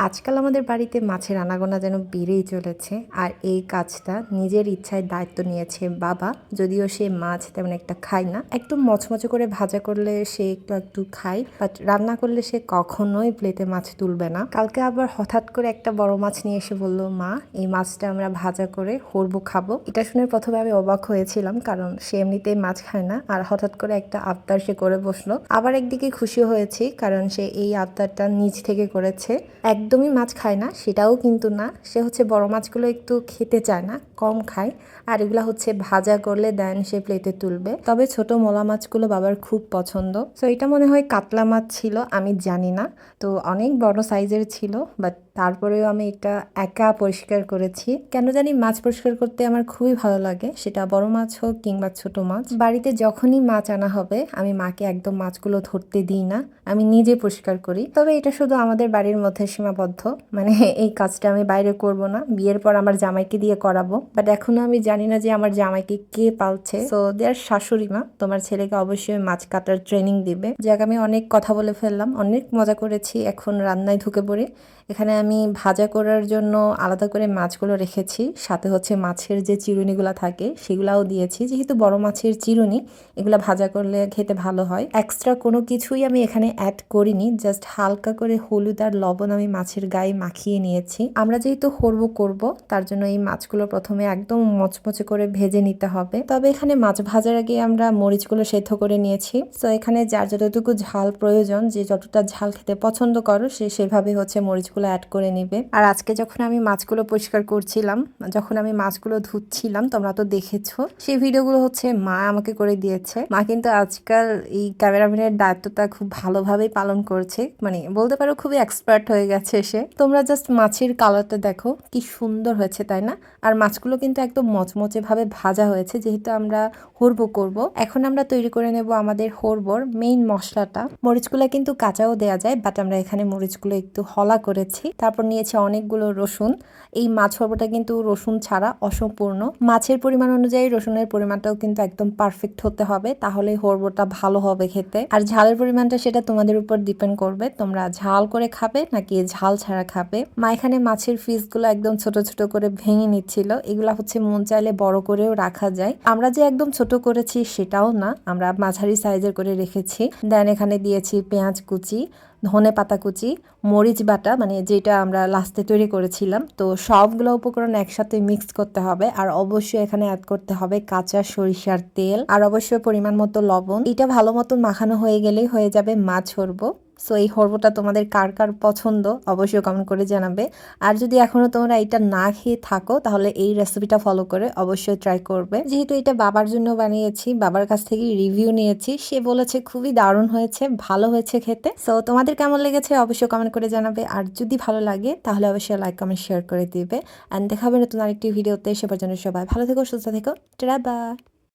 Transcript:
আজকাল আমাদের বাড়িতে মাছের আনাগোনা যেন বেড়েই চলেছে। আর এই কাজটা নিজের ইচ্ছায় দায়িত্ব নিয়েছে বাবা। যদিও সে মাছ তেমন একটা খায় না, একটু মচমচে করে ভাজা করলে সে একটু একটু খায়, বাট রান্না করলে সে কখনোই প্লেটে মাছ তুলবে না। কালকে আবার হঠাৎ করে একটা বড় মাছ নিয়ে এসে বলল, মা এই মাছটা আমরা ভাজা করে হরবো খাবো। এটা শুনে প্রথমে আমি অবাক হয়েছিলাম, কারণ সে এমনিতেই মাছ খায় না, আর হঠাৎ করে একটা আবদার সে করে বসলো। আবার একদিকে খুশি হয়েছি, কারণ সে এই আবদারটা নিজ থেকে করেছে। একদমই মাছ খায় না সেটাও কিন্তু না, সে হচ্ছে বড় মাছগুলো একটু খেতে চায় না, কম খায়। আর এগুলো হচ্ছে ভাজা করলে দেন সে প্লেটে তুলবে। তবে ছোট মোলা মাছগুলো বাবার খুব পছন্দ। তো এটা মনে হয় কাতলা মাছ ছিল, আমি জানি না। তো অনেক বড় সাইজের ছিল, বাট তারপরেও আমি এটা একা পরিষ্কার করেছি। কেন জানি মাছ পরিষ্কার করতে আমার খুবই ভালো লাগে, সেটা বড় মাছ হোক কিংবা ছোট মাছ। বাড়িতে যখনই মাছ আনা হবে আমি মাকে একদম মাছগুলো ধরতে দিই না, আমি নিজে পরিষ্কার করি। তবে এটা শুধু আমাদের বাড়ির মধ্যে সীমাবদ্ধ, মানে এই কাজটা আমি বাইরে করব না, বিয়ের পর আমার জামাইকে দিয়ে করাবো। বাট এখনো আমি জানি না যে আমার জামাইকে কে পালছে। তো দেয়ার শাশুড়ি মা তোমার ছেলেকে অবশ্যই মাছ কাটার ট্রেনিং দিবে। যাক, আমি অনেক কথা বলে ফেললাম, অনেক মজা করেছি। এখন রান্নায় ঢুকে পড়ি। এখানে আমি ভাজা করার জন্য আলাদা করে মাছগুলো রেখেছি, সাথে হচ্ছে মাছের যে চিরুনিগুলো থাকে সেগুলাও দিয়েছি। যেহেতু বড় মাছের চিরুনি, এগুলা ভাজা করলে খেতে ভালো হয়। এক্সট্রা কোনো কিছুই আমি এখানে অ্যাড করিনি, জাস্ট হালকা করে হলুদ আর লবণ আমি মাছের গায়ে মাখিয়ে নিয়েছি। আমরা যেহেতু হরবো করব, তার জন্য এই মাছগুলো প্রথমে একদম মচমচে করে ভেজে নিতে হবে। তবে এখানে মাছ ভাজার আগে আমরা মরিচগুলো সেদ্ধ করে নিয়েছি। তো এখানে যার যতটুকু ঝাল প্রয়োজন, যে যতটা ঝাল খেতে পছন্দ করো সে সেভাবে হচ্ছে মরিচগুলো অ্যাড করে নিবে। আর আজকে যখন আমি মাছগুলো পরিষ্কার করছিলাম, যখন আমি মাছগুলো ধুচ্ছিলাম, তোমরা তো দেখেছো, সেই ভিডিওগুলো হচ্ছে মা আমাকে করে দিয়েছে। মা কিন্তু আজকাল এই ক্যামেরাম্যানের দায়িত্বটা খুব ভালোভাবেই পালন করছে, মানে বলতে পারো খুবই এক্সপার্ট হয়ে গেছে সে। তোমরা জাস্ট মাছের কালারটা দেখো কি সুন্দর হয়েছে, তাই না? আর মাছগুলো কিন্তু একদম মচমচে ভাবে ভাজা হয়েছে, যেহেতু আমরা হরবো করব। এখন আমরা তৈরি করে নেব আমাদের হরবোর মেইন মশলাটা। মরিচগুলো কিন্তু কাঁচাও দেওয়া যায়, বাট আমরা এখানে মরিচগুলো একটু হলা করেছি। তারপর নিয়েছি অনেকগুলো রসুন। এই মাছ হরবোটা কিন্তু রসুন ছাড়া অসম্পূর্ণ। মাছের পরিমাণ অনুযায়ী রসুনের পরিমাণটাও কিন্তু একদম পারফেক্ট হতে হবে, তাহলে হরবোটা ভালো হবে খেতে। আর ঝালের পরিমাণটা সেটা তোমাদের উপর ডিপেন্ড করবে, তোমরা ঝাল করে খাবে নাকি ঝাল ছাড়া খাবে। মা এখানে মাছের পিসগুলো একদম ছোট ছোট করে ভেঙে নিচ্ছিল। এগুলা হচ্ছে মন চাইলে বড় করেও রাখা যায়, আমরা যে একদম ছোট করেছি সেটাও না, আমরা মাঝারি সাইজের করে রেখেছি। দেন এখানে দিয়েছি পেঁয়াজ কুচি, ধনে পাতা কুচি, মরিচ বাটা, মানে যেটা আমরা লাস্টে তৈরি করেছিলাম। তো সবগুলো উপকরণ একসাথে মিক্স করতে হবে। আর অবশ্যই এখানে অ্যাড করতে হবে কাঁচা সরিষার তেল, আর অবশ্যই পরিমাণ মতো লবণ। এটা ভালো মতো মাখানো হয়ে গেলেই হয়ে যাবে মাছ হরবো। সো এই হরবোটা তোমাদের কার কার পছন্দ অবশ্যই কমেন্ট করে জানাবে। আর যদি এখনো তোমরা এটা না খেয়ে থাকো, তাহলে এই রেসিপিটা ফলো করে অবশ্যই ট্রাই করবে। যেহেতু এটা বাবার জন্য বানিয়েছি, বাবার কাছ থেকে রিভিউ নিয়েছি, সে বলেছে খুবই দারুণ হয়েছে, ভালো হয়েছে খেতে। সো তোমাদের কেমন লেগেছে অবশ্যই কমেন্ট করে জানাবে। আর যদি ভালো লাগে তাহলে অবশ্যই লাইক কমেন্ট শেয়ার করে দিবে। অ্যান্ড দেখা হবে নতুন আরেকটি ভিডিওতে। সে পর্যন্ত সবাই ভালো থেকো, সুস্থ থেকো, টাটা।